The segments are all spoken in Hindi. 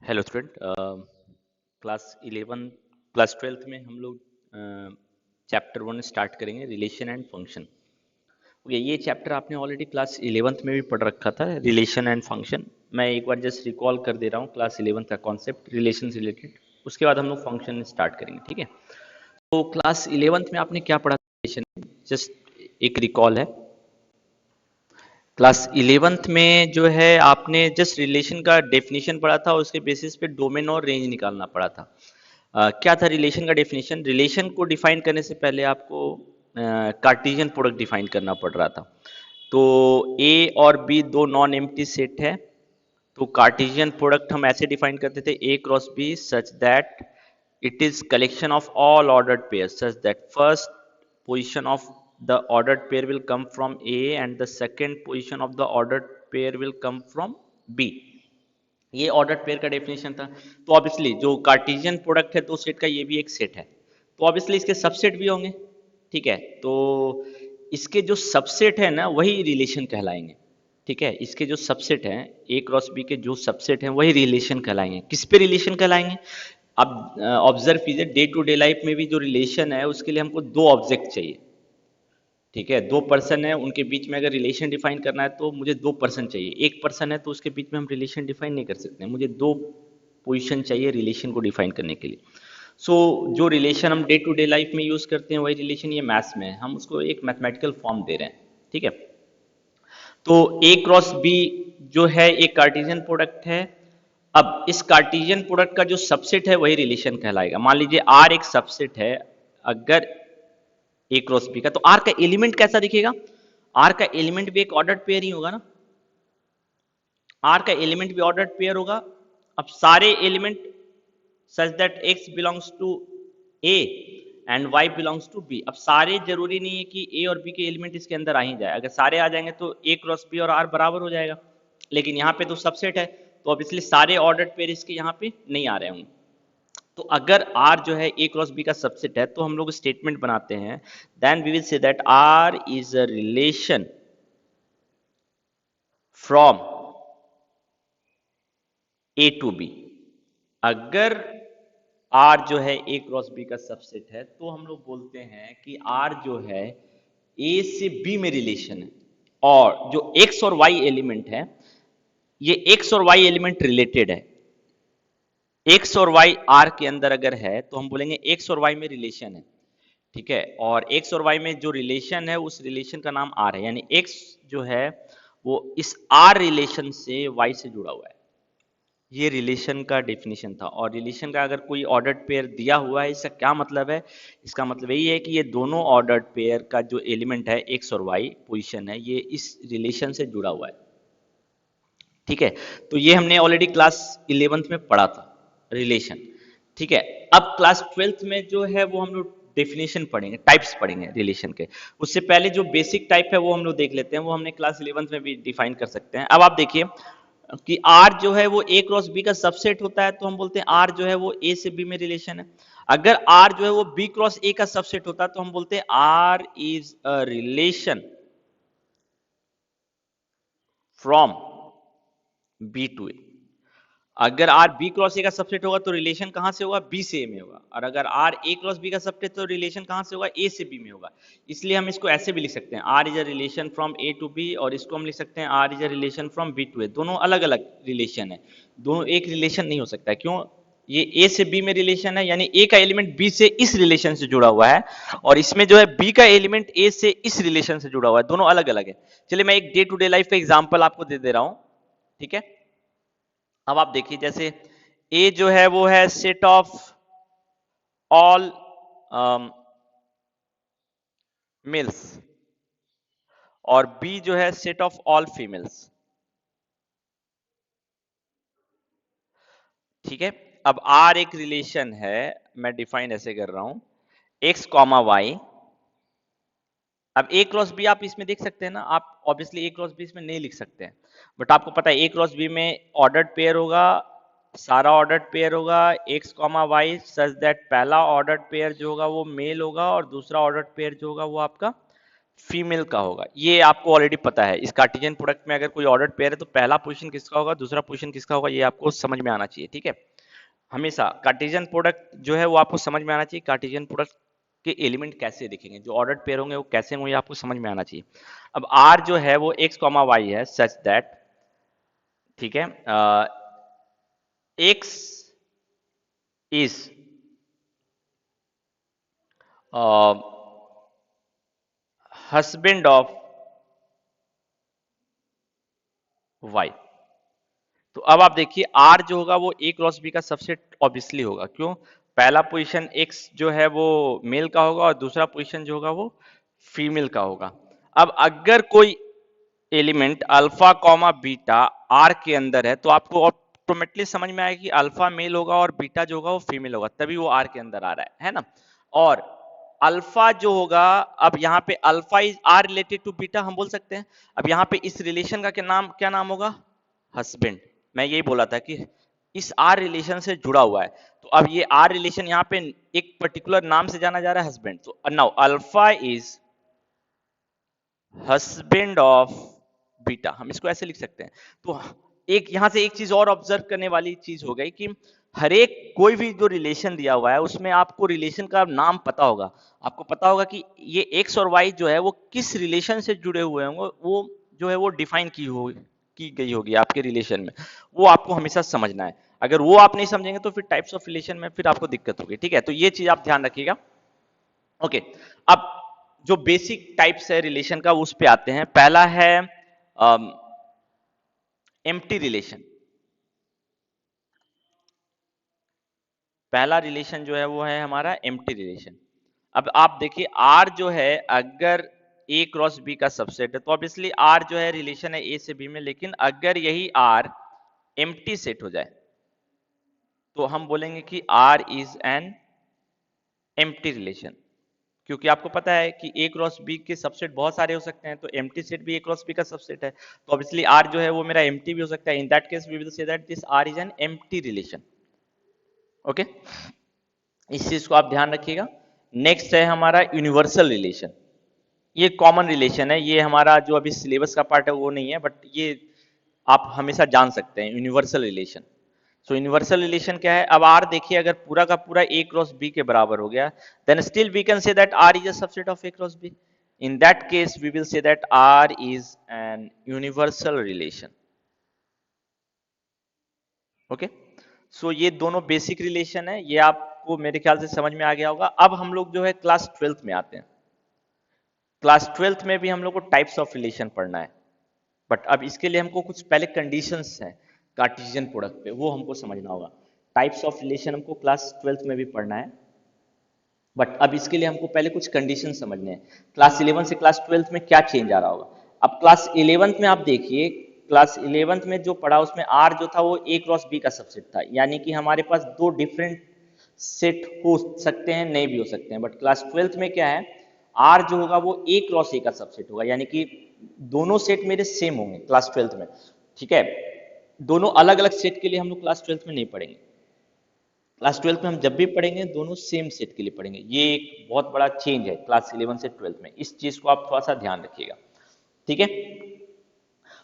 Hello student. Class 11 class 12th में हम लोग चैप्टर 1 स्टार्ट करेंगे, रिलेशन एंड फंक्शन। ओके, ये चैप्टर आपने ऑलरेडी क्लास 11th में भी पढ़ रखा था, रिलेशन एंड फंक्शन। मैं एक बार जस्ट रिकॉल कर दे रहा हूँ क्लास 11th का कॉन्सेप्ट रिलेशन से रिलेटेड। उसके बाद हम लोग फंक्शन स्टार्ट करेंगे, ठीक है। तो क्लास 11th में आपने क्या पढ़ा था रिलेशन? जस्ट एक रिकॉल है। क्लास 11th में जो है आपने जस्ट रिलेशन का डेफिनेशन पढ़ा था, उसके बेसिस पे डोमेन और रेंज निकालना पड़ा था। क्या था रिलेशन का डेफिनेशन? रिलेशन को डिफाइन करने से पहले आपको कार्टेशियन प्रोडक्ट डिफाइन करना पड़ रहा था। तो ए और बी दो नॉन एम्प्टी सेट है, तो कार्टेशियन प्रोडक्ट हम ऐसे डिफाइन करते थे A cross B such that it is collection of all ordered pair such that first position of the ordered pair will come from A and the second position of the ordered pair will come from B। ये ऑर्डर्ड पेयर का डेफिनेशन था। तो ऑब्वियसली जो कार्टेशियन प्रोडक्ट है, तो सेट का ये भी एक सेट है, तो ऑब्वियसली इसके सबसेट भी होंगे, ठीक है। तो इसके जो सबसेट है ना, वही रिलेशन कहलाएंगे, ठीक है। इसके जो सबसेट हैं, ए क्रॉस बी के जो सबसेट हैं, वही रिलेशन कहलाएंगे। किस पे रिलेशन कहलाएंगे? अब ऑब्जर्व कीजिए, डे टू डे लाइफ में भी जो रिलेशन है उसके लिए हमको दो ऑब्जेक्ट चाहिए, ठीक है। दो पर्सन है, उनके बीच में अगर रिलेशन डिफाइन करना है तो मुझे दो पर्सन चाहिए। एक पर्सन है तो उसके बीच में हम रिलेशन डिफाइन नहीं कर सकते, मुझे दो पोजीशन चाहिए रिलेशन को डिफाइन करने के लिए। सो जो रिलेशन हम डे टू डे लाइफ में यूज करते हैं, वही रिलेशन ये मैथ्स में है, हम उसको एक मैथमेटिकल फॉर्म दे रहे हैं, ठीक है। तो ए क्रॉस बी जो है एक कार्टेशियन प्रोडक्ट है। अब इस कार्टेशियन प्रोडक्ट का जो सबसेट है वही रिलेशन कहलाएगा। मान लीजिए आर एक सबसेट है अगर ए क्रॉस बी का, तो आर का एलिमेंट कैसा दिखेगा? आर का एलिमेंट भी एक ऑर्डर्ड पेयर ही होगा ना, आर का एलिमेंट भी ऑर्डर्ड पेयर होगा। अब सारे element such that X belongs to A and Y belongs to B. अब सारे जरूरी नहीं है कि ए और बी के एलिमेंट इसके अंदर आ ही जाए, अगर सारे आ जाएंगे तो ए क्रॉस बी और आर बराबर हो जाएगा। लेकिन यहाँ पे तो सबसेट है, तो ऑब्वियसली सारे ऑर्डर्ड पेयर इसके यहाँ पे नहीं आ रहे होंगे। तो अगर R जो है ए क्रॉस बी का सबसेट है, तो हम लोग स्टेटमेंट बनाते हैं, then we will say that R is a relation from A to B. अगर R जो है ए क्रॉस बी का सबसेट है, तो हम लोग बोलते हैं कि R जो है ए से बी में रिलेशन है, और जो X और Y एलिमेंट है, ये X और Y एलिमेंट रिलेटेड है। X और Y R के अंदर अगर है तो हम बोलेंगे X और Y में रिलेशन है, ठीक है। और X और Y में जो रिलेशन है, उस रिलेशन का नाम R है, यानी X जो है वो इस R रिलेशन से Y से जुड़ा हुआ है। ये रिलेशन का डेफिनेशन था। और रिलेशन का अगर कोई ऑर्डर्ड पेयर दिया हुआ है, इसका क्या मतलब है? इसका मतलब यही है कि ये दोनों ऑर्डर्ड पेयर का जो एलिमेंट है X और Y पोजीशन है, ये इस रिलेशन से जुड़ा हुआ है, ठीक है। तो ये हमने ऑलरेडी क्लास 11th में पढ़ा था रिलेशन, ठीक है। अब क्लास 12th में जो है वो हम लोग डेफिनेशन पढ़ेंगे, टाइप्स पढ़ेंगे रिलेशन के। उससे पहले जो बेसिक टाइप है वो हम लोग देख लेते हैं, वो हमने क्लास 11th में भी डिफाइन कर सकते हैं। अब आप देखिए कि R जो है वो A क्रॉस B का सबसेट होता है, तो हम बोलते हैं R जो है वो A से B में रिलेशन है। अगर R जो है वो B क्रॉस A का सबसेट होता है, तो हम बोलते हैं R is a relation from B to A। अगर R B क्रॉस A का सबसेट होगा तो रिलेशन कहां से होगा? B से A में होगा। और अगर R A क्रॉस B का सबसेट तो रिलेशन कहां से होगा? A से B में होगा। इसलिए हम इसको ऐसे भी लिख सकते हैं, R is a relation from A to B, और इसको हम लिख सकते हैं R is a relation from B to A। दोनों अलग अलग रिलेशन है, दोनों एक रिलेशन नहीं हो सकता। क्यों? ये A से B में रिलेशन है, यानी A का एलिमेंट B से इस रिलेशन से जुड़ा हुआ है, और इसमें जो है B का एलिमेंट A से इस रिलेशन से जुड़ा हुआ है, दोनों अलग अलग है। चलिए मैं एक डे टू डे लाइफ का एग्जाम्पल आपको दे रहा हूं, ठीक है। अब आप देखिए, जैसे ए जो है वो है सेट ऑफ ऑल मेल्स, और बी जो है सेट ऑफ ऑल फीमेल्स, ठीक है। अब आर एक रिलेशन है, मैं डिफाइन ऐसे कर रहा हूं, एक्स कॉमा वाई। अब ए क्रॉस बी आप इसमें देख सकते हैं ना, आप ऑब्वियसली ए क्रॉस बी इसमें नहीं लिख सकते हैं, बट आपको पता है ए क्रॉस बी में ऑर्डर्ड पेयर होगा, सारा ऑर्डर्ड पेयर होगा X comma Y, such that पहला ऑर्डर्ड पेयर जो होगा वो मेल होगा, और दूसरा ऑर्डर्ड पेयर जो होगा वो आपका फीमेल का होगा, ये आपको ऑलरेडी पता है। इस कार्टेशियन प्रोडक्ट में अगर कोई ऑर्डर्ड पेयर है तो पहला पोजीशन किसका होगा, दूसरा पोजीशन किसका होगा, ये आपको समझ में आना चाहिए, ठीक है। हमेशा कार्टेशियन प्रोडक्ट जो है वो आपको समझ में आना चाहिए। कार्टेशियन प्रोडक्ट के एलिमेंट कैसे दिखेंगे, जो ऑर्डर्ड पेयर होंगे वो कैसे होंगे, ये आपको समझ में आना चाहिए। अब आर जो है वो एक्स कॉमा वाई है सच दैट, ठीक है, X is husband of Y. तो अब आप देखिए आर जो होगा वो ए क्रॉस बी का सबसेट ऑब्वियसली होगा। क्यों, पहला पोजीशन एक्स जो है वो मेल का होगा और दूसरा पोजीशन जो होगा वो फीमेल का होगा। अब अगर कोई element alpha comma beta R के अंदर है तो आपको ऑटोमेटिकली समझ में आएगा कि अल्फा मेल होगा और बीटा जो होगा वो फीमेल होगा, तभी वो आर के अंदर आ रहा है ना। और अल्फा जो होगा, अब यहाँ पे alpha is R related to beta हम बोल सकते हैं। अब यहाँ पे इस रिलेशन का क्या नाम होगा, हस्बैंड। मैं यही बोला था कि इस आर रिलेशन से जुड़ा हुआ है, तो अब ये आर रिलेशन यहाँ पे एक पर्टिकुलर नाम से जाना जा रहा है, हस्बैंड। तो now alpha is husband of beta, हम इसको ऐसे लिख सकते हैं। तो एक यहां से एक चीज और ऑब्जर्व करने वाली चीज हो गई कि हर एक कोई भी जो रिलेशन दिया हुआ है उसमें आपको रिलेशन का नाम पता होगा। आपको पता होगा कि ये एक्स और वाई जो है वो किस रिलेशन से जुड़े हुए होंगे, वो जो है वो डिफाइन की गई होगी आपके रिलेशन में, वो आपको हमेशा समझना है। अगर वो आप नहीं समझेंगे तो फिर टाइप्स ऑफ रिलेशन में फिर आपको दिक्कत होगी, ठीक है। तो ये चीज आप ध्यान रखिएगा। ओके, अब जो बेसिक टाइप्स है रिलेशन का उस पे आते हैं। पहला है एम्प्टी रिलेशन। पहला रिलेशन जो है वो है हमारा एम्प्टी रिलेशन। अब आप देखिए आर जो है अगर ए क्रॉस बी का सबसेट है तो ऑब्वियसली आर जो है रिलेशन है ए से बी में, लेकिन अगर यही आर एम्प्टी सेट हो जाए तो हम बोलेंगे कि R is an empty relation. क्योंकि आपको पता है कि ए क्रॉस बी के सबसेट बहुत सारे हो सकते हैं, तो एम्प्टी सेट भी ए क्रॉस बी का सबसेट है, तो ऑब्वियसली आर जो है वो मेरा एम्प्टी भी हो सकता है। In that case we will say that this R is an empty relation. Okay, इस चीज को आप ध्यान रखिएगा। नेक्स्ट है हमारा यूनिवर्सल रिलेशन। ये कॉमन रिलेशन है, ये हमारा जो अभी सिलेबस का पार्ट है वो नहीं है, बट ये आप हमेशा जान सकते हैं, universal relation. So universal relation क्या है, अब आर देखिए अगर पूरा का पूरा ए क्रॉस बी के बराबर हो गया, then still we can say that R is a subset of A cross B. In that case we will say that R is an universal relation. Okay, so ये दोनों बेसिक रिलेशन है, ये आपको मेरे ख्याल से समझ में आ गया होगा। अब हम लोग जो है क्लास 12th में आते हैं। क्लास 12th में भी हम लोग को टाइप्स ऑफ रिलेशन पढ़ना है, बट अब इसके लिए हमको कुछ पहले कंडीशंस हैं कार्टेशियन प्रोडक्ट पे, वो हमको समझना होगा। टाइप्स ऑफ रिलेशन हमको क्लास 12th में भी पढ़ना है, बट अब इसके लिए हमको पहले कुछ कंडीशन समझने हैं। क्लास 11 से क्लास 12th में क्या चेंज आ रहा होगा। अब क्लास 11th में आप देखिए, क्लास 11th में जो पढ़ा उसमें आर जो था वो ए क्रॉस बी का सबसेट था, यानी कि हमारे पास दो डिफरेंट सेट हो सकते हैं, नहीं भी हो सकते हैं। बट क्लास 12th में क्या है, आर जो होगा वो ए क्रॉस ए का सबसेट होगा, यानी कि दोनों सेट मेरे सेम होंगे क्लास 12th में, ठीक है। दोनों अलग अलग सेट के लिए हम लोग क्लास 12th में नहीं पढ़ेंगे। क्लास 12th में हम जब भी पढ़ेंगे दोनों सेम सेट के लिए पढ़ेंगे। ये एक बहुत बड़ा चेंज है क्लास 11 से 12th में, इस चीज को आप थोड़ा सा ध्यान रखिएगा, ठीक है।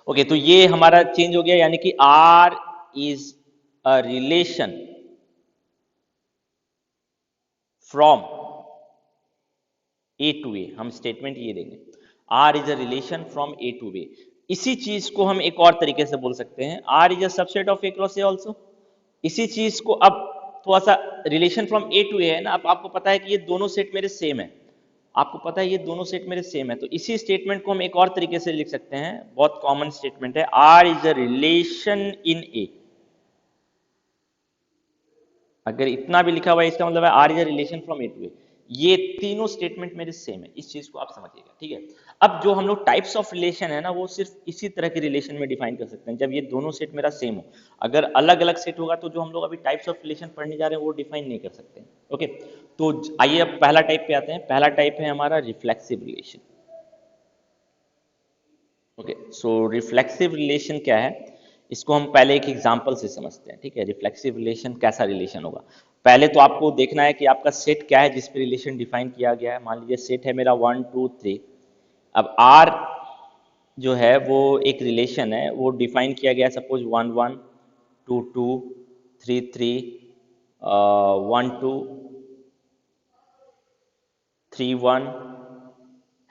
ओके, तो ये हमारा चेंज हो गया, यानी कि R is a relation from A to A. हम स्टेटमेंट ये देंगे, R is a relation from A to A. इसी चीज को हम एक और तरीके से बोल सकते हैं, R is a subset of A cross A also. इसी चीज को अब थोड़ा सा, relation from A to A है ना, अब आपको पता है कि ये दोनों सेट मेरे सेम है, आपको पता है ये दोनों सेट मेरे सेम है, तो इसी स्टेटमेंट को हम एक और तरीके से लिख सकते हैं, बहुत कॉमन स्टेटमेंट है, R is a relation in A. अगर इतना भी लिखा हुआ है इसका मतलब है R is a relation from A to A. ये तीनों स्टेटमेंट मेरे सेम है, इस चीज को आप समझिएगा, ठीक है। अब जो हम लोग टाइप्स ऑफ रिलेशन है ना, वो सिर्फ इसी तरह के रिलेशन में डिफाइन कर सकते हैं जब ये दोनों सेट मेरा सेम हो। अगर अलग अलग सेट होगा तो जो हम लोग अभी टाइप्स ऑफ रिलेशन पढ़ने जा रहे हैं वो डिफाइन नहीं कर सकते। ओके, तो आइए अब पहला टाइप पे आते हैं। पहला टाइप है हमारा रिफ्लेक्सिव रिलेशन। ओके, सो रिफ्लेक्सिव रिलेशन क्या है, इसको हम पहले एक एग्जांपल से समझते हैं, ठीक है। रिफ्लेक्सिव रिलेशन कैसा रिलेशन होगा, पहले तो आपको देखना है कि आपका सेट क्या है जिस पे रिलेशन डिफाइन किया गया है। मान लीजिए सेट है मेरा 1 2 3। अब R जो है वो एक रिलेशन है, वो डिफाइन किया गया सपोज 1 1 2 2 3 3 1 2 3 1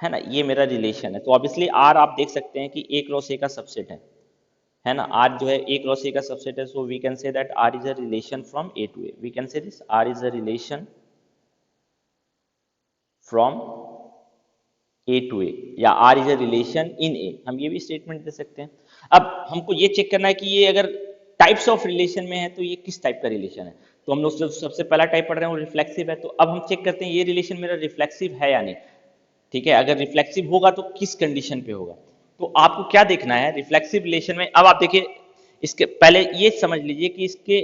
है ना, ये मेरा रिलेशन है। तो ऑब्वियसली आर आप देख सकते हैं कि ए क्रॉस ए का सबसेट है ना। आर जो है ए क्रॉस ए का सबसेट है, so we can say that R is a relation from A to A. We can say this R is a relation from A to A, या R is a relation in A, हम ये भी स्टेटमेंट दे सकते हैं। अब हमको ये चेक करना है कि ये अगर टाइप्स ऑफ रिलेशन में है तो ये किस टाइप का रिलेशन है। तो हम लोग सबसे पहला टाइप पढ़ रहे हैं वो रिफ्लेक्सिव है। तो अब हम चेक करते हैं ये रिलेशन मेरा रिफ्लेक्सिव है या नहीं। ठीक है, अगर रिफ्लेक्सिव होगा तो किस कंडीशन पे होगा। तो आपको क्या देखना है रिफ्लेक्सिव रिलेशन में। अब आप देखिए, इसके पहले ये समझ लीजिए कि इसके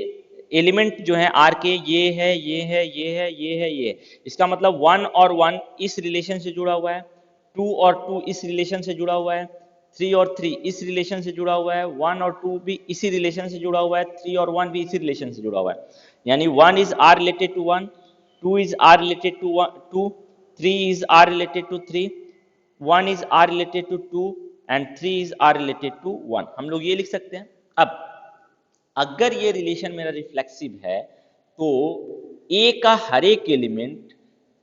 एलिमेंट जो है आर के, ये है ये है ये है ये है ये है। इसका मतलब 1 और 1 इस रिलेशन से जुड़ा हुआ है, 2 और 2 इस रिलेशन से जुड़ा हुआ है, 3 और 3 इस रिलेशन से जुड़ा हुआ है, 1 और 2 भी इसी रिलेशन से जुड़ा हुआ है, 3 और 1 भी इसी रिलेशन से जुड़ा हुआ है। यानी 1 is R related to 1, 2 is r related to 2, 3 is r related to 3, 1 is r related to 2 and 3 is r related to 1। हम लोग ये लिख सकते हैं। अब अगर ये रिलेशन मेरा रिफ्लेक्सिव है तो ए का हर एक एलिमेंट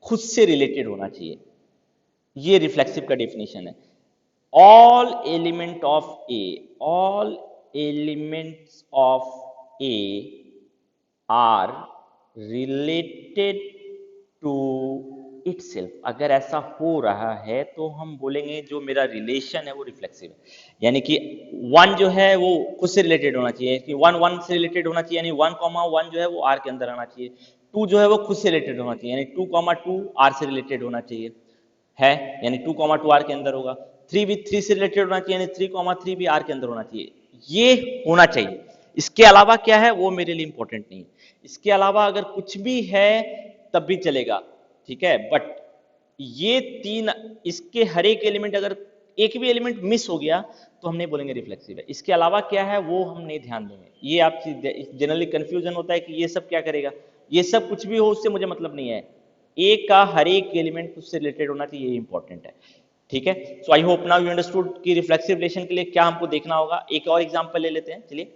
खुद से रिलेटेड होना चाहिए। ये रिफ्लेक्सिव का डेफिनेशन है। All element of A, all elements of A are related to itself. अगर ऐसा हो रहा है तो हम बोलेंगे जो मेरा रिलेशन है वो रिफ्लेक्सिव है। यानी कि 1 जो है वो खुद से रिलेटेड होना चाहिए, कि 1 1 से रिलेटेड होना चाहिए, यानी 1 1 जो है वो आर के अंदर आना चाहिए। 2 जो है वो खुद से रिलेटेड होना चाहिए, यानी 2 2 आर से रिलेटेड होना चाहिए है, यानी 2 2 आर के अंदर होगा। 3 भी 3 से रिलेटेड होना चाहिए, यानी 3 3 भी आर के अंदर होना चाहिए। ये होना चाहिए। इसके अलावा क्या है वो मेरे लिए इंपॉर्टेंट नहीं है। इसके अलावा अगर कुछ भी है तब भी चलेगा, ठीक है। बट ये तीन, इसके हर एक एलिमेंट, अगर एक भी एलिमेंट मिस हो गया तो हम नहीं बोलेंगे रिफ्लेक्सिव है। इसके अलावा क्या है वो हम नहीं ध्यान देंगे। ये आप जनरली कंफ्यूजन होता है कि ये सब क्या करेगा, ये सब कुछ भी हो उससे मुझे मतलब नहीं है। ए का हर एक एलिमेंट उससे रिलेटेड होना चाहिए, ये इंपॉर्टेंट है, ठीक है। So I hope now you understood कि रिफ्लेक्सिव रिलेशन के लिए क्या हमको देखना होगा। एक और एग्जांपल ले लेते हैं, चलिए।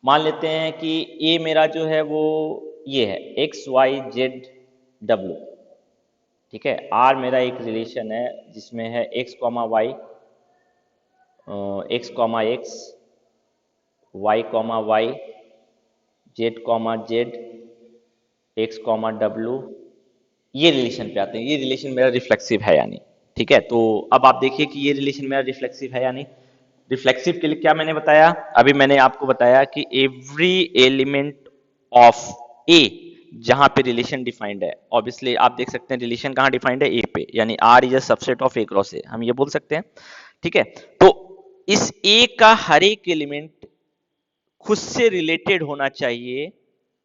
मान लेते हैं कि ए मेरा जो है वो ये है एक्स वाई जेड डब्ल्यू, ठीक है। आर मेरा एक रिलेशन है जिसमें है X comma Y, X comma X, Y comma Y, Z comma Z, X comma W. ये रिलेशन पे आते हैं, ये रिलेशन मेरा रिफ्लेक्सिव है या नहीं, ठीक है। तो अब आप देखिए कि ये रिलेशन मेरा रिफ्लेक्सिव है या नहीं। रिफ्लेक्सिव के लिए क्या मैंने बताया, अभी मैंने आपको बताया कि एवरी एलिमेंट ऑफ ए जहां पे रिलेशन डिफाइंड है, ऑब्वियसली आप देख सकते हैं रिलेशन कहां डिफाइंड है, ए पे, यानी R is a subset of A cross A, हम ये बोल सकते हैं, ठीक है। तो इस ए का हर एक एलिमेंट खुद से रिलेटेड होना चाहिए।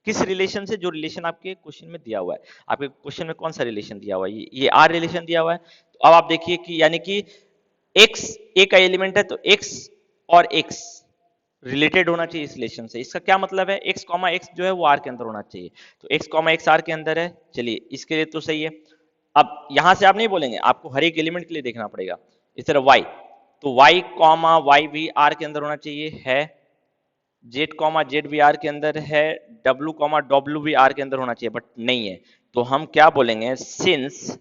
किस रिलेशन से, जो रिलेशन आपके क्वेश्चन में दिया हुआ है। आपके क्वेश्चन में कौन सा रिलेशन दिया हुआ है, ये आर रिलेशन दिया हुआ है। तो अब आप देखिए कि यानी कि एक्स ए का एलिमेंट है तो एक्स और एक्स रिलेटेड होना चाहिए इस रिलेशन से। इसका क्या मतलब है, एक्स कॉमा एक्स जो है वो आर के अंदर होना चाहिए। तो एक्स कॉमा एक्स आर के अंदर है, चलिए इसके लिए तो सही है। अब यहां से आप नहीं बोलेंगे, आपको हर एक एलिमेंट के लिए देखना पड़ेगा। इस तरह वाई, तो वाई कॉमा वाई भी आर के अंदर होना चाहिए, है। जेड कॉमा जेड भी आर के अंदर है, डब्ल्यू कॉमा डब्ल्यू भी आर के अंदर होना चाहिए, बट नहीं है। तो हम क्या बोलेंगे, since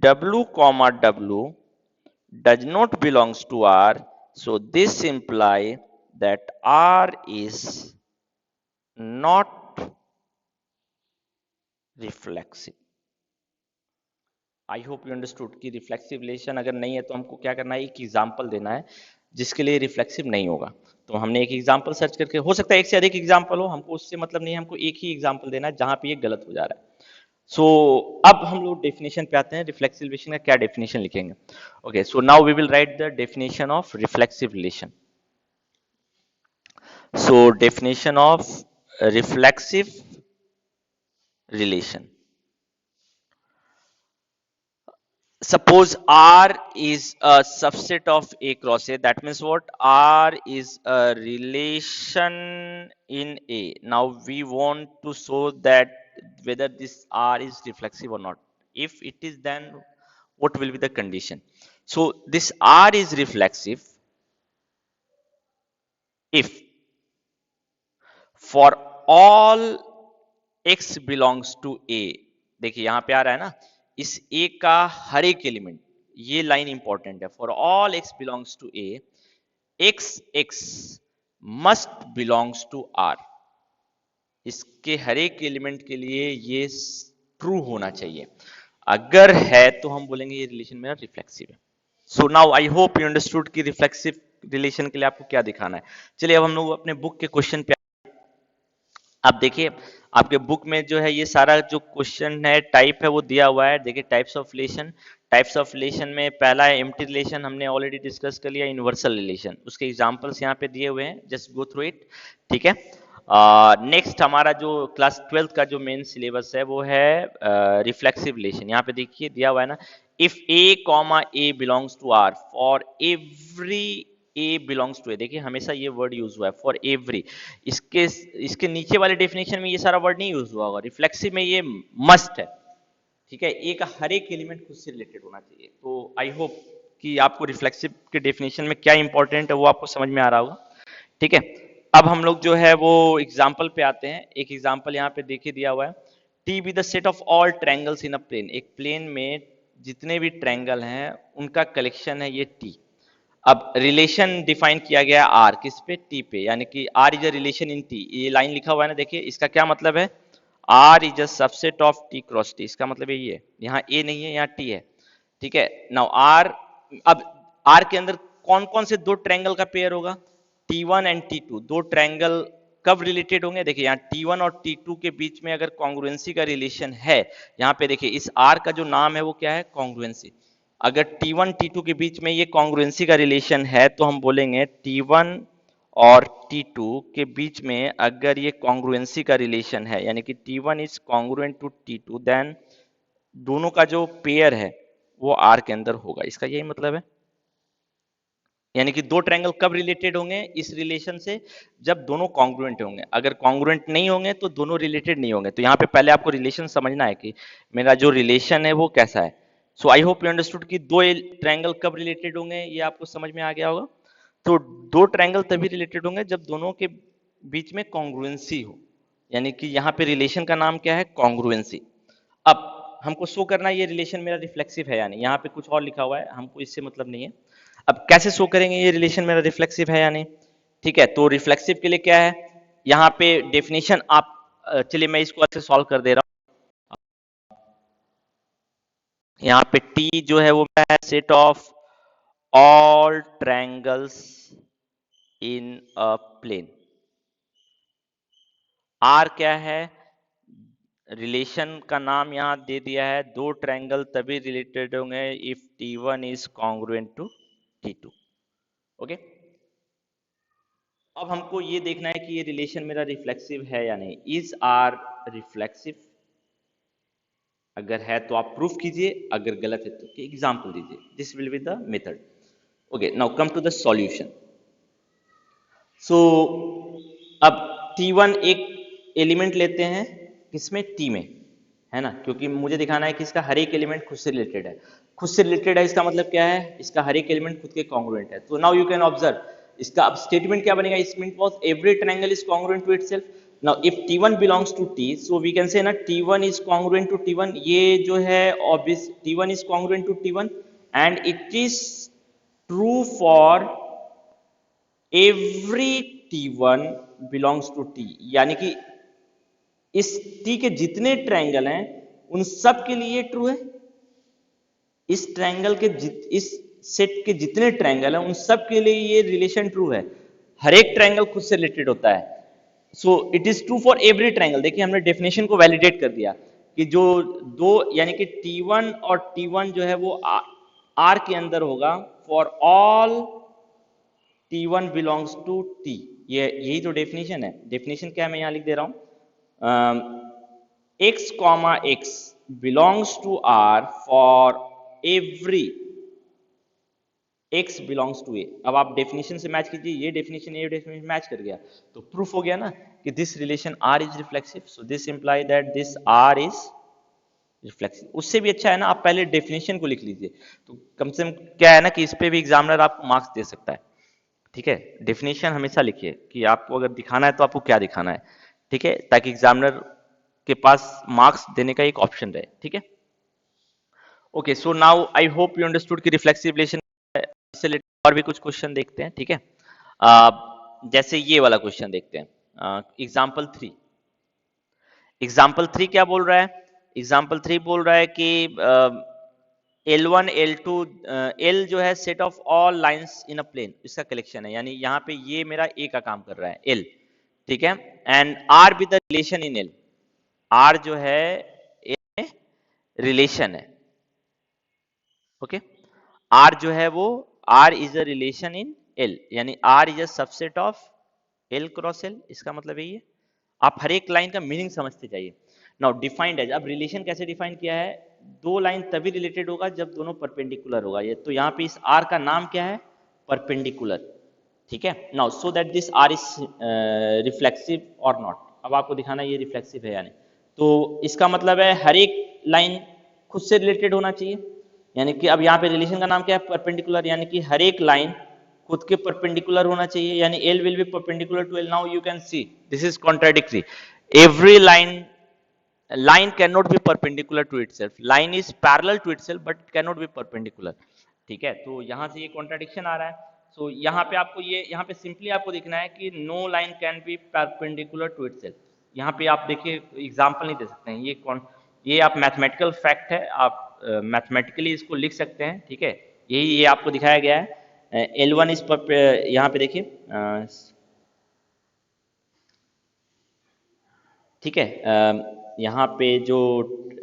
W comma W does not belongs to R, so this imply that R is not reflexive। I hope you understood कि रिफ्लेक्सिव रिलेशन अगर नहीं है तो हमको क्या करना है, एक एग्जाम्पल देना है जिसके लिए रिफ्लेक्सिव नहीं होगा। तो हमने एक एग्जाम्पल सर्च करके, हो सकता है एक से अधिक एग्जाम्पल हो, हमको उससे मतलब नहीं है, हमको एक ही एग्जाम्पल देना है जहां पे ये गलत हो जा रहा है। सो अब हम लोग डेफिनेशन पे आते हैं, रिफ्लेक्सिव रिलेशन का क्या डेफिनेशन लिखेंगे। Okay, so now we will write the definition of reflexive relation. So definition of reflexive relation. Suppose R is a subset of A cross A. That means what? R is a relation in A. Now we want to show that whether this R is reflexive or not. If it is, then what will be the condition? So this R is reflexive if for all x belongs to a। देखिए यहां पे आ रहा है ना, इस a का हर एक एलिमेंट, ये लाइन इंपॉर्टेंट है, for all x belongs to a, x must belongs to r। इसके हर एक एलिमेंट के लिए ये ट्रू होना चाहिए, अगर है तो हम बोलेंगे ये रिलेशन मेरा रिफ्लेक्सिव है। So now I hope you understood कि रिफ्लेक्सिव रिलेशन के लिए आपको क्या दिखाना है। चलिए अब हम लोग अपने बुक के क्वेश्चन पे, आप देखिए आपके बुक में जो है ये सारा जो क्वेश्चन है टाइप है वो दिया हुआ है। देखिए types of relation, types of relation में पहला है एम्प्टी रिलेशन, हमने ऑलरेडी डिस्कस कर लिया। यूनिवर्सल रिलेशन, उसके एग्जांपल्स यहाँ पे दिए हुए हैं, जस्ट गो थ्रू इट, ठीक है। नेक्स्ट हमारा जो क्लास 12th का जो मेन सिलेबस है वो है रिफ्लेक्सिव रिलेशन। यहाँ पे देखिए दिया हुआ है ना, if A comma A belongs to R for every A belongs to A. देखिए हमेशा ये वर्ड यूज हुआ है फॉर एवरी, इसके इसके नीचे वाले डेफिनेशन में ये सारा वर्ड नहीं यूज हुआ होगा, रिफ्लेक्सिव में ये मस्ट है, ठीक है। ए का हर एक एलिमेंट खुद से रिलेटेड होना चाहिए। तो आई होप कि आपको रिफ्लेक्सिव के डेफिनेशन में क्या इंपॉर्टेंट है वो आपको समझ में आ रहा होगा, ठीक है। अब हम लोग जो है वो एग्जाम्पल पे आते हैं। एक एग्जाम्पल यहाँ पे देखिए दिया हुआ है, T be the set of all triangles in a plane. एक प्लेन में जितने भी ट्रायंगल हैं उनका कलेक्शन है ये टी। अब रिलेशन डिफाइन किया गया आर किस पे, टी पे, यानी कि R is a relation in T. ये लाइन लिखा हुआ है ना, देखिए इसका क्या मतलब है, R is a subset of T cross T. इसका मतलब यही है, यहाँ ए नहीं है यहाँ टी है, ठीक है। नाउ आर, अब आर के अंदर कौन कौन से दो ट्रायंगल का पेयर होगा, T1 एंड T2। दो ट्रायंगल कब रिलेटेड होंगे, देखिए यहाँ T1 और T2 के बीच में अगर कॉन्ग्रुएंसी का रिलेशन है, यहाँ पे देखिए इस R का जो नाम है वो क्या है, कॉन्ग्रुएंसी। अगर T1 T2 के बीच में ये कॉन्ग्रुएंसी का रिलेशन है तो हम बोलेंगे T1 और T2 के बीच में अगर ये कॉन्ग्रुएंसी का रिलेशन है, यानी कि T1 is congruent to T2, then दोनों का जो पेयर है वो R के अंदर होगा। इसका यही मतलब है, यानी कि दो ट्रायंगल कब रिलेटेड होंगे इस रिलेशन से, जब दोनों कॉन्ग्रुएंट होंगे। अगर कॉन्ग्रुएंट नहीं होंगे तो दोनों रिलेटेड नहीं होंगे। तो यहाँ पे पहले आपको रिलेशन समझना है कि मेरा जो रिलेशन है वो कैसा है। So I hope you understood कि दो ट्रायंगल कब रिलेटेड होंगे, ये आपको समझ में आ गया होगा। तो दो ट्रायंगल तभी रिलेटेड होंगे जब दोनों के बीच में कॉन्ग्रुएंसी हो, यानी कि यहाँ पे रिलेशन का नाम क्या है, कॉन्ग्रुएंसी। अब हमको शो करना है ये रिलेशन मेरा रिफ्लेक्सिव है या नहीं। यहाँ पे कुछ और लिखा हुआ है, हमको इससे मतलब नहीं है। अब कैसे शो करेंगे ये रिलेशन मेरा रिफ्लेक्सिव है या नहीं, ठीक है। तो रिफ्लेक्सिव के लिए क्या है, यहाँ पे डेफिनेशन आप, चलिए मैं इसको अच्छे सॉल्व कर दे रहा हूँ। यहाँ पे टी जो है वो क्या है, set of all triangles in a plane. R क्या है, रिलेशन का नाम यहाँ दे दिया है, दो ट्रायंगल तभी रिलेटेड होंगे if T1 is congruent to T2, okay. अब हमको ये देखना है कि ये रिलेशन मेरा रिफ्लेक्सिव है या नहीं। इज आर रिफ्लेक्सिव, अगर है तो आप प्रूफ कीजिए, अगर गलत है तो एग्जाम्पल दीजिए। This will be the method, okay. Now come to the solution. So अब T1 एक एलिमेंट लेते हैं किसमें, T में, है ना, क्योंकि मुझे दिखाना है कि इसका हर एक एलिमेंट खुद से रिलेटेड है। खुद से रिलेटेड है इसका मतलब क्या है, इसका हर एक एलिमेंट खुद के कॉन्ग्रुएंट है। तो नाउ यू कैन ऑब्जर्व, इसका अब स्टेटमेंट क्या बनेगा, इसमें was every triangle is congruent to itself. Now if T1 belongs to T, so we can say ना T1 is congruent to T1। ये जो है obvious, T1 is congruent to T1 and it is true for every T1 belongs to T, यानी कि इस T के जितने ट्रायंगल हैं उन सब के लिए ट्रू है। इस ट्रायंगल के इस सेट के जितने ट्रायंगल हैं उन सब के लिए ये रिलेशन ट्रू है। हर एक ट्रायंगल खुद से रिलेटेड होता है। So it is true for every triangle. देखिए हमने डेफिनेशन को वैलिडेट कर दिया कि जो दो, यानी कि T1 और T1 जो है वो R के अंदर होगा for all T1 belongs to T। ये यही तो डेफिनेशन है। डेफिनेशन क्या है मैं यहां लिख दे रहा हूं, x comma x belongs to R for every x belongs to A। अब आप डेफिनेशन से मैच कीजिए, ये डेफिनेशन मैच कर गया तो प्रूफ हो गया ना कि this relation R is reflexive. So this imply that this R is reflexive उससे भी अच्छा है ना, आप पहले डेफिनेशन को लिख लीजिए, तो कम से कम क्या है ना कि इस पे भी एग्जामिनर आपको मार्क्स दे सकता है। ठीक है, डेफिनेशन हमेशा लिखिए कि आपको अगर दिखाना है तो आपको क्या दिखाना है। ठीक है, ताकि एग्जामिनर के पास मार्क्स देने का एक ऑप्शन रहे। ठीक है, okay, so now I hope you understood कि रिफ्लेक्सिव रिलेशन से related और भी कुछ क्वेश्चन देखते हैं। ठीक है, जैसे ये वाला क्वेश्चन देखते हैं, एग्जाम्पल 3। एग्जाम्पल 3 क्या बोल रहा है? एग्जाम्पल 3 बोल रहा है कि L1 L2 L जो है set of all lines in a plane, इसका कलेक्शन है, यानी यहाँ पे ये मेरा ए का काम कर रहा है L। ठीक है, and R with the relation in L, R जो है रिलेशन है। ओके, R जो है वो R is a relation in L, यानी R is a subset of L cross L, इसका मतलब यही है। आप हर एक लाइन का मीनिंग समझते जाइए। नाउ डिफाइंड एज, अब रिलेशन कैसे डिफाइन किया है? दो लाइन तभी रिलेटेड होगा जब दोनों परपेंडिकुलर होगा, ये तो यहाँ पे इस R का नाम क्या है? परपेंडिकुलर। ठीक है, now so that this R is reflexive और नॉट, अब आपको दिखाना ये रिफ्लेक्सिव है या नहीं। तो इसका मतलब है हर एक लाइन खुद से रिलेटेड होना चाहिए, यानी कि अब यहाँ पे रिलेशन का नाम क्या है? परपेंडिकुलर, यानी कि हर एक लाइन खुद के परपेंडिकुलर होना चाहिए, यानी L will be perpendicular to L. Now you can see this is contradictory. Every line cannot be perpendicular to itself. Line is parallel to itself but cannot be perpendicular. ठीक है, तो यहाँ से ये कॉन्ट्राडिक्शन आ रहा है। सो यहाँ पे आपको ये यहाँ पे सिंपली आपको दिखना है कि no line can be perpendicular to itself. यहाँ पे आप देखिए एग्जाम्पल नहीं दे सकते हैं, ये आप मैथमेटिकल फैक्ट है, आप मैथमेटिकली इसको लिख सकते हैं। ठीक है, यही ये आपको दिखाया गया है। L1 इस पर यहाँ पे देखिए, ठीक है, यहाँ पे जो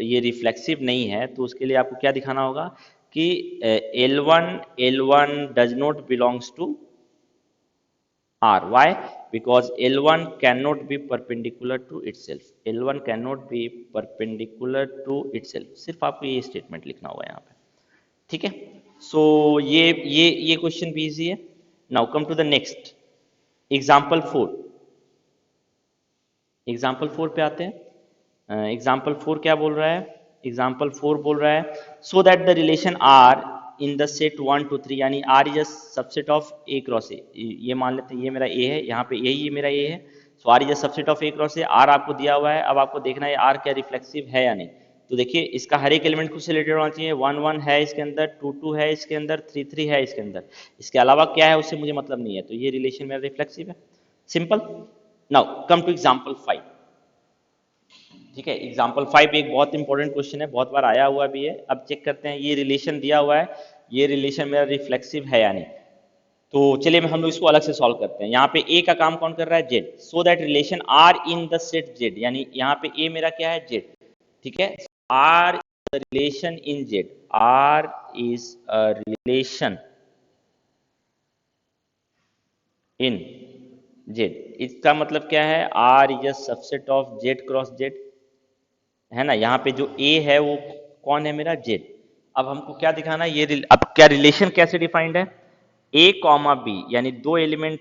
ये रिफ्लेक्सिव नहीं है तो उसके लिए आपको क्या दिखाना होगा कि L1 does not belongs to R. Why? Because L1 cannot be perpendicular to itself. L1 cannot be perpendicular to itself. सिर्फ आपको ये स्टेटमेंट लिखना होगा यहाँ पे। ठीक है, सो ये क्वेश्चन भी इजी है। Now come to the next, example 4। Example 4 पे आते हैं। एग्जाम्पल 4 क्या बोल रहा है? एग्जाम्पल 4 बोल रहा है so that the relation R in the set 1 2 3, यानी R is a subset of A cross A. ये मान लेते हैं ये मेरा ए है, यहाँ पे यही मेरा ए है। So R is a subset of A cross A, R आपको दिया हुआ है। अब आपको देखना है आर क्या रिफ्लेक्सिव है या नहीं। तो देखिए इसका हर एक एलिमेंट खुद से रिलेटेड होना चाहिए। 1 1 है इसके अंदर, 2 2 है इसके अंदर, 3 3 है इसके अंदर, इसके अलावा क्या है उससे मुझे मतलब नहीं है, तो ये रिलेशन मेरा रिफ्लेक्सिव है। Simple. Now come to example 5। ठीक है, एग्जाम्पल 5 एक बहुत इंपॉर्टेंट क्वेश्चन है, बहुत बार आया हुआ भी है। अब चेक करते हैं, ये रिलेशन दिया हुआ है, ये रिलेशन मेरा रिफ्लेक्सिव है या नहीं। तो चलिए हम लोग इसको अलग से सॉल्व करते हैं। यहाँ पे ए का काम कौन कर रहा है? Z. So that relation R in the set Z, यानी यहाँ पे ए मेरा क्या है? जेड। ठीक है, R the relation in Z, R is a relation in Z. इसका मतलब क्या है? R is a subset of Z cross Z, है ना। यहाँ पे जो ए है वो कौन है? मेरा जेड। अब हमको क्या दिखाना है? अब क्या रिलेशन कैसे डिफाइंड है? ए कॉमा बी, यानी दो एलिमेंट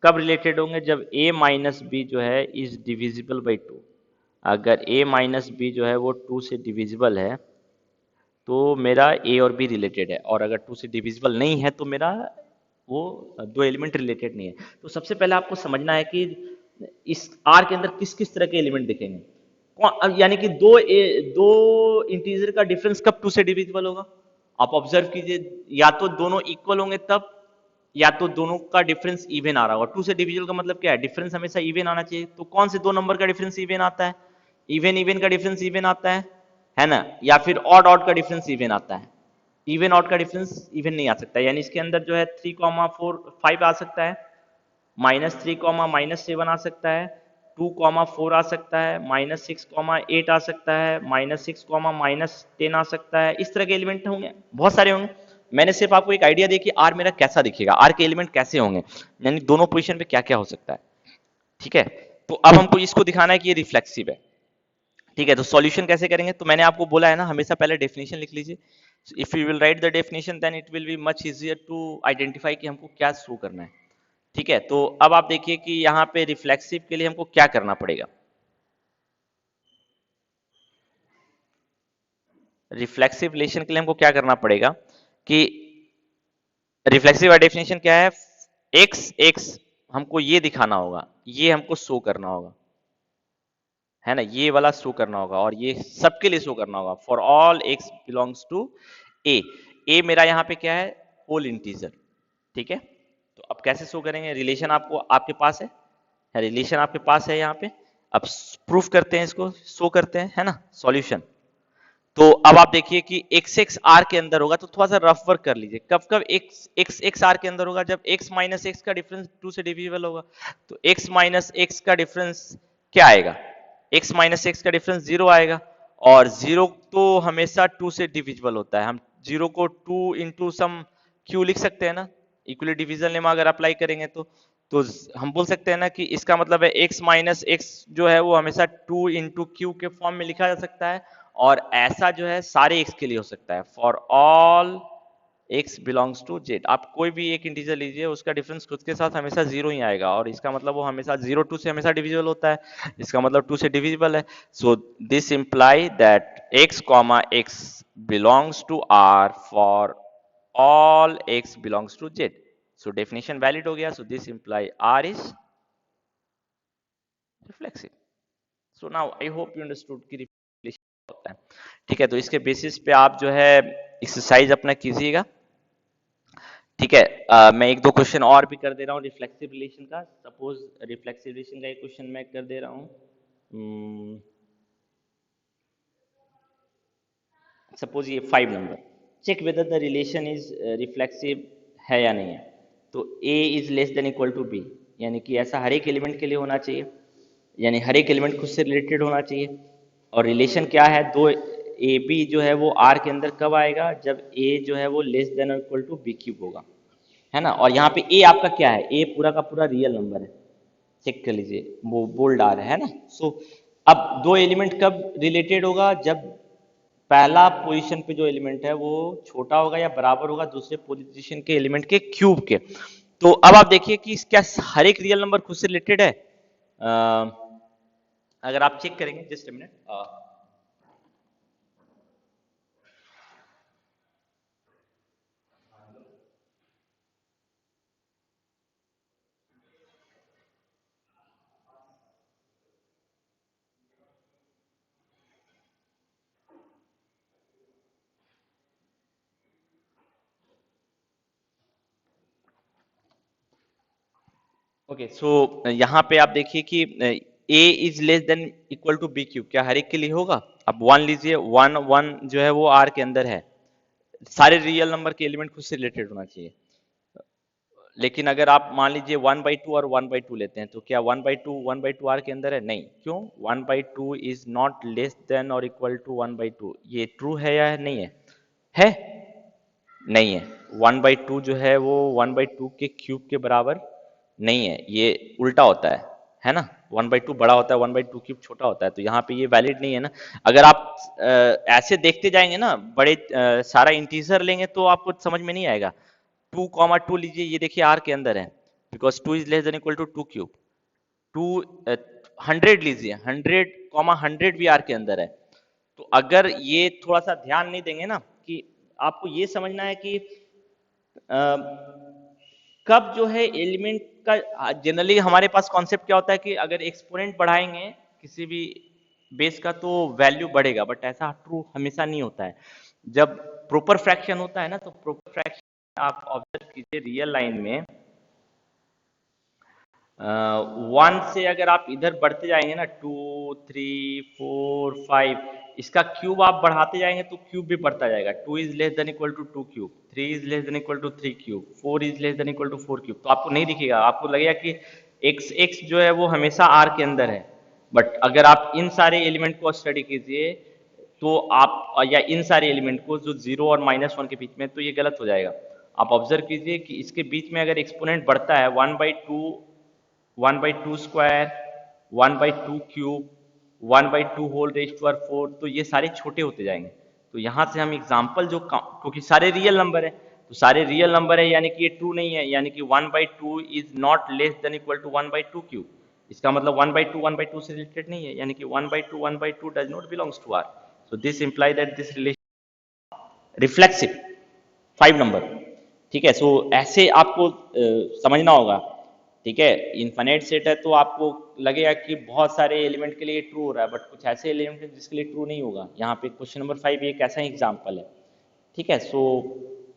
कब रिलेटेड होंगे? जब ए माइनस बी जो है इज डिविजिबल बाई 2। अगर ए माइनस बी जो है वो 2 से डिविजिबल है तो मेरा ए और बी रिलेटेड है, और अगर 2 से डिविजिबल नहीं है तो मेरा वो दो एलिमेंट रिलेटेड नहीं है। तो सबसे पहले आपको समझना है कि इस आर के अंदर किस किस तरह के एलिमेंट दिखेंगे। यानी कि दो इंटीजर का डिफरेंस कब 2 से डिविजिबल होगा? आप ऑब्जर्व कीजिए, या तो दोनों इक्वल होंगे तब, या तो दोनों का डिफरेंस इवन आ रहा होगा। 2 से डिविजिबल का मतलब क्या है? डिफरेंस हमेशा इवन आना चाहिए। तो कौन से दो नंबर का डिफरेंस इवन आता है? इवन इवन का डिफरेंस इवन आता है ना, या फिर ऑड ऑड का डिफरेंस इवन आता है? इवन ऑड का डिफरेंस इवन नहीं आ सकता, यानी इसके अंदर जो है 3,4 5 आ सकता है, -3, -7 आ सकता है, 2, 4 आ सकता है, -6, 8 आ सकता है, -6, -10 आ सकता है। इस तरह के एलिमेंट होंगे, बहुत सारे होंगे। मैंने सिर्फ आपको एक आइडिया दिया कि आर मेरा कैसा दिखेगा, आर के एलिमेंट कैसे होंगे, यानी दोनों पोजीशन पे क्या क्या हो सकता है। ठीक है, तो अब हमको इसको दिखाना है कि ये रिफ्लेक्सिव है। ठीक है, तो सॉल्यूशन कैसे करेंगे? तो मैंने आपको बोला है ना, हमेशा पहले डेफिनेशन लिख लीजिए। If you will write the definition then it will be much easier to identify कि हमको क्या शो करना है। ठीक है, तो अब आप देखिए कि यहाँ पे रिफ्लेक्सिव के लिए हमको क्या करना पड़ेगा। रिफ्लेक्सिव रिलेशन के लिए हमको क्या करना पड़ेगा कि रिफ्लेक्सिव बाय डेफिनेशन क्या है, एक्स एक्स हमको ये दिखाना होगा, ये हमको शो करना होगा, है ना, ये वाला शो करना होगा और ये सबके लिए शो करना होगा, for all X belongs to A. A मेरा यहाँ पे क्या है, होल इंटीजर, ठीक है। तो अब कैसे शो करेंगे, रिलेशन आपको आपके पास है रिलेशन आपके पास है यहाँ पे। अब प्रूफ करते हैं, इसको शो करते हैं, है ना, सॉल्यूशन। तो अब आप देखिए कि एक्स एक्स आर के अंदर होगा, तो थोड़ा सा रफ वर्क कर लीजिए, कब कब एक्स एक्स एक्स आर के अंदर होगा, जब एक्स माइनस एक्स का डिफरेंस 2 से डिविजिबल होगा। तो एक्स माइनस एक्स का डिफरेंस क्या आएगा, एक्स माइनस एक्स का डिफरेंस 0 आएगा, और 0 तो हमेशा 2 से डिविजिबल होता है। हम 0 को 2 इंटू सम क्यू लिख सकते हैं ना, इक्वली डिविजन लेमा अगर अप्लाई करेंगे तो हम बोल सकते हैं ना कि इसका मतलब है x माइनस एक्स जो है वो हमेशा 2 इंटू क्यू के फॉर्म में लिखा जा सकता है, और ऐसा जो है सारे x के लिए हो सकता है, for all x belongs to z। आप कोई भी एक इंटीजर लीजिए, उसका डिफरेंस खुद के साथ हमेशा 0 ही आएगा, और इसका मतलब वो हमेशा 0 2 से हमेशा डिविजिबल होता है, इसका मतलब 2 से डिविजिबल है। So this imply that x comma x belongs to r for all x belongs to z। so definition valid हो गया, so this imply r is reflexive। so now I hope you understood कि reflection होता है, ठीक है। तो इसके बेसिस पे आप जो है एक्सरसाइज अपना कीजिएगा, ठीक है। मैं एक दो क्वेश्चन और भी कर दे रहा हूँ रिफ्लेक्सिव रिलेशन का। सपोज रिफ्लेक्सिव रिलेशन का एक क्वेश्चन मैं कर दे रहा हूँ, सपोज ये 5 number, check whether the relation is reflexive है या नहीं है। तो a is less than equal to b, यानी कि ऐसा हर एक एलिमेंट के लिए होना चाहिए, यानी हर एक एलिमेंट खुद से रिलेटेड होना चाहिए। और रिलेशन क्या है, दो ए बी जो है वो आर के अंदर कब आएगा, जब a जो है वो लेस देन और इक्वल टू बी क्यूब होगा, है ना। और यहाँ पे a आपका क्या है, a पूरा का पूरा रियल नंबर है, चेक कर लीजिए, वो बोल्ड आ रहा है ना। सो अब दो एलिमेंट कब रिलेटेड होगा, जब पहला पोजीशन पे जो एलिमेंट है वो छोटा होगा या बराबर होगा दूसरे पोजीशन के एलिमेंट के क्यूब के। तो अब आप देखिए कि क्या हर एक रियल नंबर खुद से रिलेटेड है। अगर आप चेक करेंगे, जस्ट मिनट, ओके। सो यहाँ पे आप देखिए कि a is less than equal to B cube, क्या हर एक के लिए होगा। अब वन लीजिए, वन वन जो है वो आर के अंदर है, सारे रियल नंबर के एलिमेंट खुद से रिलेटेड होना चाहिए। लेकिन अगर आप मान लीजिए 1/2 और 1/2 लेते हैं, तो क्या 1/2 आर के अंदर है, नहीं, क्यों, 1/2 इज नॉट लेस देन और इक्वल टू 1/2, ये ट्रू है या नहीं है, है नहीं है। 1/2 जो है वो 1/2 के क्यूब के बराबर नहीं है, ये उल्टा होता है ना। 1/2 बड़ा होता है, 1/2 क्यूब छोटा होता है, तो यहाँ पे ये वैलिड नहीं है ना। अगर आप ऐसे देखते जाएंगे ना, बड़े सारा इंटीजर लेंगे तो आपको समझ में नहीं आएगा। 2,2 लीजिए, ये देखिए आर के अंदर है, because 2 is less than equal to 2 cube. 2 100 लीजिए, 100,100 भी आर के अंदर है। तो अगर ये थोड़ा सा ध्यान नहीं देंगे ना, कि आपको ये समझना है कि अ, कब जो है एलिमेंट का, जनरली हमारे पास कॉन्सेप्ट क्या होता है कि अगर एक्सपोनेंट बढ़ाएंगे किसी भी बेस का तो वैल्यू बढ़ेगा, बट ऐसा ट्रू हमेशा नहीं होता है। जब प्रॉपर फ्रैक्शन होता है ना, तो प्रॉपर फ्रैक्शन आप ऑब्जर्व कीजिए रियल लाइन में, 1 से अगर आप इधर बढ़ते जाएंगे ना, 2 3 4 5, इसका क्यूब आप बढ़ाते जाएंगे तो क्यूब भी बढ़ता जाएगा। 2 is less than equal to 2 cube, 3 is less than equal to 3 cube, 4 is less than equal to 4 cube. तो आपको नहीं दिखेगा, आपको लगेगा कि एक्स एक्स जो है वो हमेशा आर के अंदर है। बट अगर आप इन सारे एलिमेंट को स्टडी कीजिए, तो आप, या इन सारे एलिमेंट को जो 0 और -1 के बीच में, तो ये गलत हो जाएगा। आप ऑब्जर्व कीजिए कि इसके बीच में अगर एक्सपोनेंट बढ़ता है, 1/2, 1/2 square, 1/2 cube, 1/2 whole raise to 4, तो ये सारे छोटे होते जाएंगे। तो यहाँ से हम एग्जाम्पल जो, क्योंकि सारे रियल नंबर है, तो सारे रियल नंबर है, यानी कि ये ट्रू नहीं है, यानी कि 1/2 is not less than equal to 1/2 cube. इसका मतलब 1/2 से रिलेटेड नहीं है, यानी कि 1/2 does not belongs to R. So this imply that this relation reflexive 5 number. ठीक है, सो ऐसे आपको समझना होगा। ठीक है, इनफाइनाइट सेट है तो आपको लगेगा कि बहुत सारे एलिमेंट के लिए ट्रू हो रहा है, बट कुछ ऐसे एलिमेंट हैं जिसके लिए ट्रू नहीं होगा। यहाँ पे क्वेश्चन नंबर 5 एक ऐसा एग्जाम्पल है। ठीक है, सो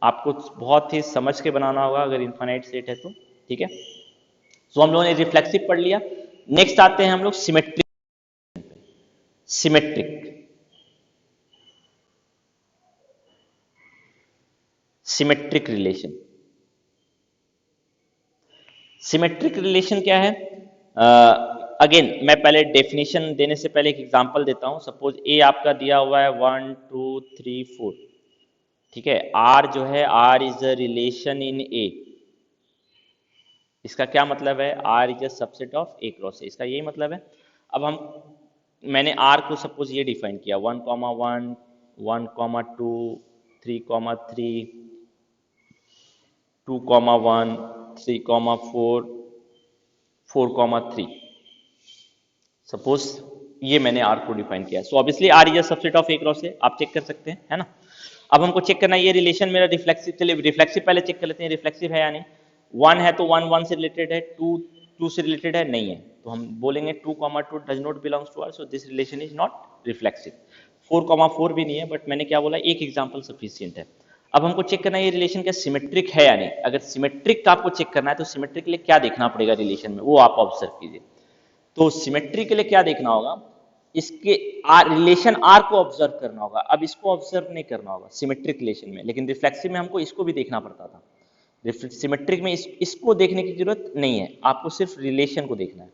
आपको बहुत ही समझ के बनाना होगा अगर इनफाइनाइट सेट है तो। ठीक है, सो हम लोगों ने रिफ्लेक्सिव पढ़ लिया। नेक्स्ट आते हैं हम लोग symmetric. Symmetric symmetric relation. Symmetric relation क्या है? अगेन मैं पहले डेफिनेशन देने से पहले एक एग्जांपल देता हूं। सपोज ए आपका दिया हुआ है 1 2 3 4। ठीक है, आर जो है, R is a relation in A. इसका क्या मतलब है? R is a subset of A cross A, इसका यही मतलब है। अब हम, मैंने आर को सपोज ये डिफाइन किया 1,1 1,2 3,3 2,1 3,4 4,3। सपोज ये मैंने आर को डिफाइन किया, so obviously R is a subset of A cross A, आप चेक कर सकते हैं, है ना। अब हमको चेक करना है ये रिलेशन मेरा रिफ्लेक्सिव, चलिए रिफ्लेक्सिव पहले चेक कर लेते हैं रिफ्लेक्सिव है या नहीं। 1 है तो 1 1 से रिलेटेड है, 2 2 से रिलेटेड है, नहीं है, तो हम बोलेंगे 2,2 does not belongs to R, so this relation is not reflexive. 4,4 भी नहीं है, बट मैंने क्या बोला, एक एग्जाम्पल सफिशियंट है। अब हमको चेक करना है ये रिलेशन क्या सिमेट्रिक है या नहीं। अगर सिमेट्रिक का आपको चेक करना है तो सिमेट्रिक के लिए क्या देखना पड़ेगा रिलेशन में, वो आप ऑब्जर्व कीजिए। तो सिमेट्री के लिए क्या देखना होगा, इसके रिलेशन आर को ऑब्जर्व करना होगा। अब इसको ऑब्जर्व नहीं करना होगा सिमेट्रिक रिलेशन में, लेकिन रिफ्लेक्सिव में हमको इसको भी देखना पड़ता था। सिमेट्रिक में इसको देखने की जरूरत नहीं है, आपको सिर्फ रिलेशन को देखना है।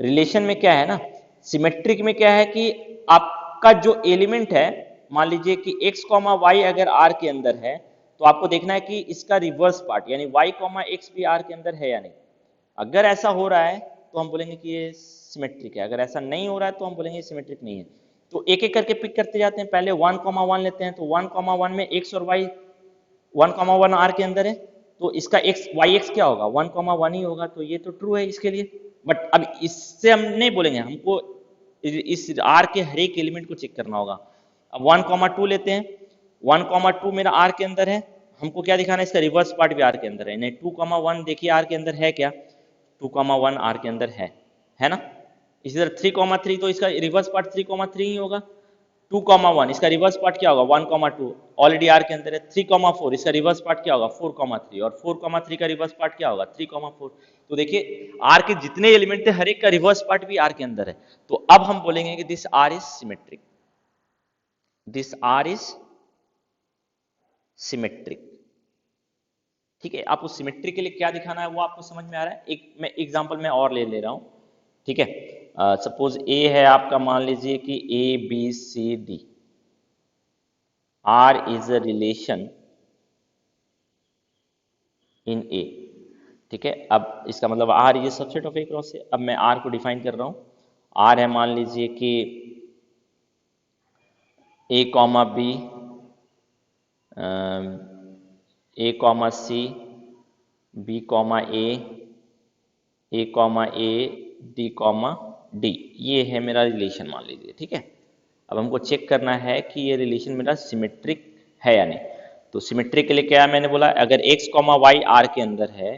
रिलेशन में क्या है ना, सिमेट्रिक में क्या है कि आपका जो एलिमेंट है, मान लीजिए कि x कॉमा वाई अगर r के अंदर है, तो आपको देखना है कि इसका रिवर्स पार्ट यानी y कॉमा एक्स भी r के अंदर है या नहीं। अगर ऐसा हो रहा है तो हम बोलेंगे कि ये सिमेट्रिक है, अगर ऐसा नहीं हो रहा है तो हम बोलेंगे सिमेट्रिक नहीं है। तो एक एक करके पिक करते जाते हैं। पहले 1,1 लेते हैं, तो 1,1 में x और y 1,1 आर के अंदर है, तो इसका एक्स वाई एक्स क्या होगा, 1,1 ही होगा, तो ये तो ट्रू है इसके लिए। बट अब इससे हम नहीं बोलेंगे, हमको इस आर के हर एक एलिमेंट को चेक करना होगा। अब 1,2 लेते हैं, 1,2 मेरा आर के अंदर है, हमको क्या दिखाना है, इसका रिवर्स पार्ट भी आर के अंदर है। नहीं, 2,1 देखिए आर के अंदर है क्या, 2,1 आर के अंदर है ना। इसी तरह 3,3 तो इसका रिवर्स पार्ट 3,3 ही होगा। 2,1 इसका रिवर्स पार्ट क्या होगा, 1,2 ऑलरेडी आर के अंदर है। 3,4 इसका रिवर्स पार्ट क्या होगा, 4,3, और 4,3 का रिवर्स पार्ट क्या होगा, 3,4। तो देखिए आर के जितने एलिमेंट थे हर एक का रिवर्स पार्ट भी आर के अंदर है। तो अब हम बोलेंगे कि this R is symmetric, this R is symmetric. ठीक है, आपको सिमेट्री के लिए क्या दिखाना है वो आपको समझ में आ रहा है। एक मैं एग्जांपल में और ले रहा हूं। ठीक है, सपोज ए है आपका, मान लीजिए कि A B C D, R is a relation in A. ठीक है, अब इसका मतलब आर ये सबसेट ऑफ ए क्रॉस है। अब मैं आर को डिफाइन कर रहा हूं। आर है मान लीजिए कि ए कॉमा बी, ए कॉमा सी, बी कॉमा ए कॉमा ए, डी कॉमा डी, ये है मेरा रिलेशन मान लीजिए। ठीक है, अब हमको चेक करना है कि ये रिलेशन मेरा सिमेट्रिक है या नहीं। तो सिमेट्रिक के लिए क्या मैंने बोला, अगर x कॉमा वाई आर के अंदर है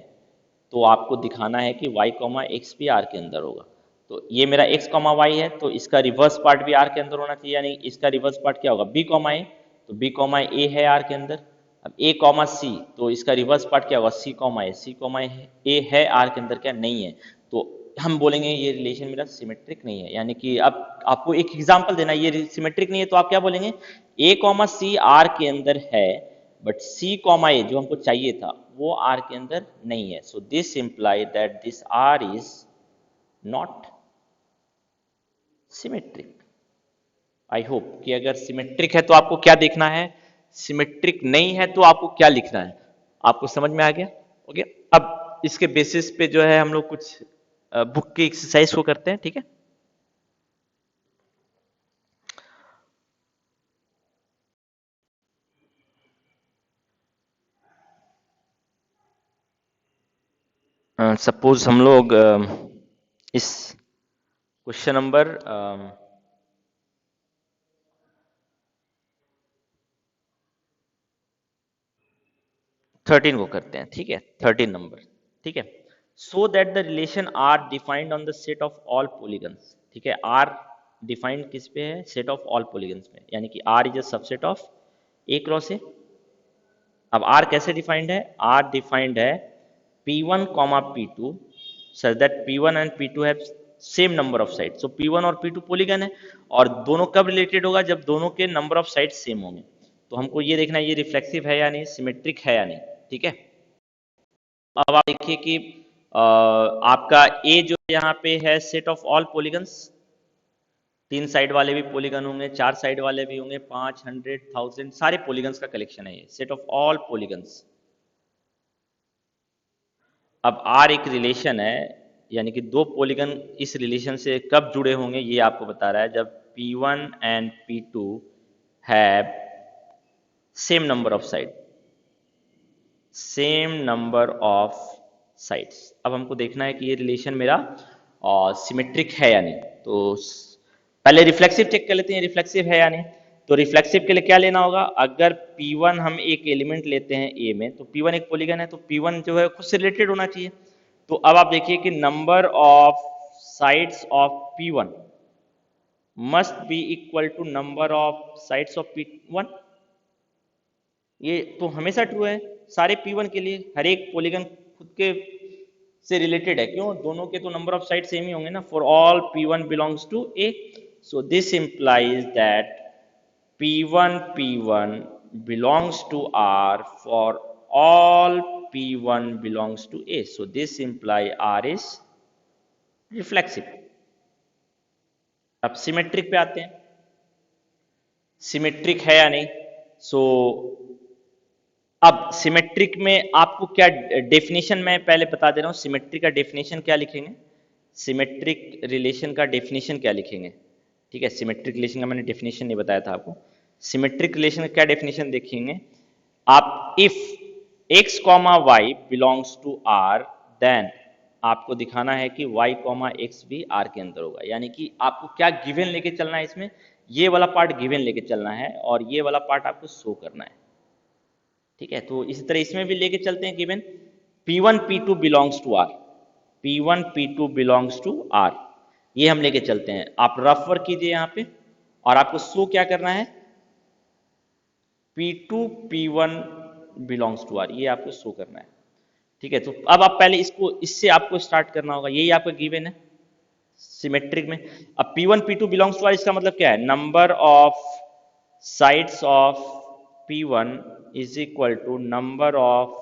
तो आपको दिखाना है कि y कॉमा एक्स भी आर के अंदर होगा। तो ये मेरा x कॉमा वाई है, तो इसका रिवर्स पार्ट भी आर के अंदर होना चाहिए, यानी इसका रिवर्स पार्ट क्या होगा, b कॉमा ए, तो b कॉमा ए है आर के अंदर। अब a कॉमा सी, तो इसका रिवर्स पार्ट क्या होगा, c कॉमा ए, c कॉमा ए है आर के अंदर क्या, नहीं है। तो हम बोलेंगे ये रिलेशन मेरा सिमेट्रिक नहीं है। यानी कि अब आपको एक एग्जांपल देना है, ये सिमेट्रिक नहीं है तो आप क्या बोलेंगे, a कॉमा सी आर के अंदर है, बट c कॉमा ए जो हमको चाहिए था वो आर के अंदर नहीं है। So this imply that this R is not symmetric. I hope कि अगर सिमेट्रिक है तो आपको क्या देखना है, सिमेट्रिक नहीं है तो आपको क्या लिखना है, आपको समझ में आ गया। ओके, अब इसके बेसिस पे जो है हम लोग कुछ बुक की एक्सरसाइज को करते हैं। ठीक है, सपोज हम लोग इस क्वेश्चन नंबर 13 को करते हैं, ठीक है, 13 नंबर, ठीक है। So that the relation R defined on the set of all polygons, ठीक है, आर डिफाइंड किस पे है, सेट ऑफ ऑल पॉलीगन्स पे, यानी कि R is a subset of A cross A. अब आर कैसे डिफाइंड है, आर डिफाइंड है P1 comma P2 such that P1 and P2 have same number of side. So P1 और P2 पॉलीगन है, और दोनों कब रिलेटेड होगा, जब दोनों के नंबर ऑफ साइड सेम होंगे। तो हमको ये देखना है ये रिफ्लेक्सिव है या नहीं, सिमेट्रिक है या नहीं, ठीक है। अब आप देखिए कि आपका ए जो यहाँ पे है set of all polygons, 3 side वाले भी पॉलीगन होंगे, 4 साइड वाले भी होंगे, 500, 1000 सारे पॉलीगन्स का कलेक्शन है ये, सेट ऑफ ऑल पॉलीगन्स। अब आर एक रिलेशन है, यानी कि दो पॉलीगन इस रिलेशन से कब जुड़े होंगे ये आपको बता रहा है, जब P1 and P2 have same number of side, same number of sides. अब हमको देखना है कि ये रिलेशन मेरा सिमेट्रिक है या नहीं। तो पहले रिफ्लेक्सिव चेक कर लेते हैं रिफ्लेक्सिव है या नहीं। तो रिफ्लेक्सिव के लिए क्या लेना होगा, अगर P1 हम एक एलिमेंट लेते हैं A में, तो P1 एक पॉलीगन है, तो P1 जो है खुद से रिलेटेड होना चाहिए। तो अब आप देखिए कि number of sides of P1 must be equal to number of sides of P1। ये तो हमेशा ट्रू है सारे P1 के लिए, हर एक पॉलीगन खुद के से रिलेटेड है, क्यों, दोनों के तो नंबर ऑफ साइड सेम ही होंगे ना, for all P1 belongs to A। So this implies that P1 belongs to R for all P1 belongs to A. So this imply R is reflexive। अब सिमेट्रिक पे आते हैं, सिमेट्रिक है या नहीं। सो अब सिमेट्रिक में आपको क्या डेफिनेशन, मैं पहले बता दे रहा हूं, सिमेट्रिक का डेफिनेशन क्या लिखेंगे, सिमेट्रिक रिलेशन का डेफिनेशन क्या लिखेंगे, ठीक है। सिमेट्रिक रिलेशन का मैंने डेफिनेशन नहीं बताया था आपको। सिमेट्रिक रिलेशन का क्या डेफिनेशन देखेंगे आप, if x comma Y belongs to R, then आपको दिखाना है कि y कॉमा एक्स भी आर के अंदर होगा। यानी कि आपको क्या गिवन लेके चलना है इसमें, ये वाला पार्ट गिवन लेके चलना है और ये वाला पार्ट आपको शो करना है, ठीक है। तो इसी तरह इसमें भी लेके चलते हैं given P1 P2 belongs to R, P1 P2 belongs to R, ये हम लेके चलते हैं। आप रफ वर्क कीजिए यहाँ पे, और आपको शो क्या करना है, P2 P1 belongs to R, ये आपको शो करना है, ठीक है। तो अब आप पहले इसको, इससे आपको स्टार्ट करना होगा, यही आपका गिवन है सिमेट्रिक में। अब P1 P2 belongs to are, इसका मतलब क्या है, number of sides of P1 is equal to number of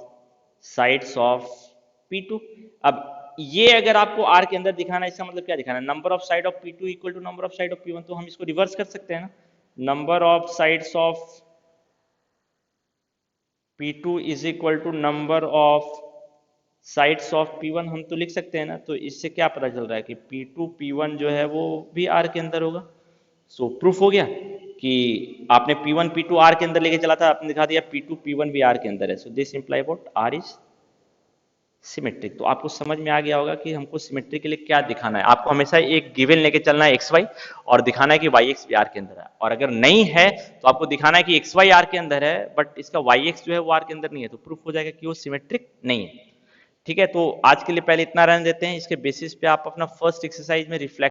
sides of P2। अब ये अगर आपको आर के अंदर दिखाना है, इसका मतलब क्या दिखाना है, number of side of P2 equal to number of side of P1। तो हम इसको रिवर्स कर सकते हैं ना, number of sides of P2 is equal to number of sides of P1 हम तो लिख सकते हैं ना। तो इससे क्या पता चल रहा है कि P2 P1 जो है वो भी R के अंदर होगा। सो प्रूफ हो गया कि आपने P1 P2 R के अंदर लेके चला था, आपने दिखा दिया P2 P1 भी R के अंदर है। So this imply about R is symmetric. तो आपको समझ में आ गया होगा कि हमको सिमेट्रिक के लिए क्या दिखाना है। आपको हमेशा एक गिवन लेके चलना है XY, और दिखाना है कि YX भी R के अंदर है। और अगर नहीं है तो आपको दिखाना है कि XY R के अंदर है बट इसका YX जो है वो R के अंदर नहीं है, तो प्रूफ हो जाएगा कि वो सिमेट्रिक नहीं है, ठीक है। तो आज के लिए पहले इतना रहने देते हैं, इसके बेसिस पे आप अपना फर्स्ट एक्सरसाइज में रिफ्लेक्ट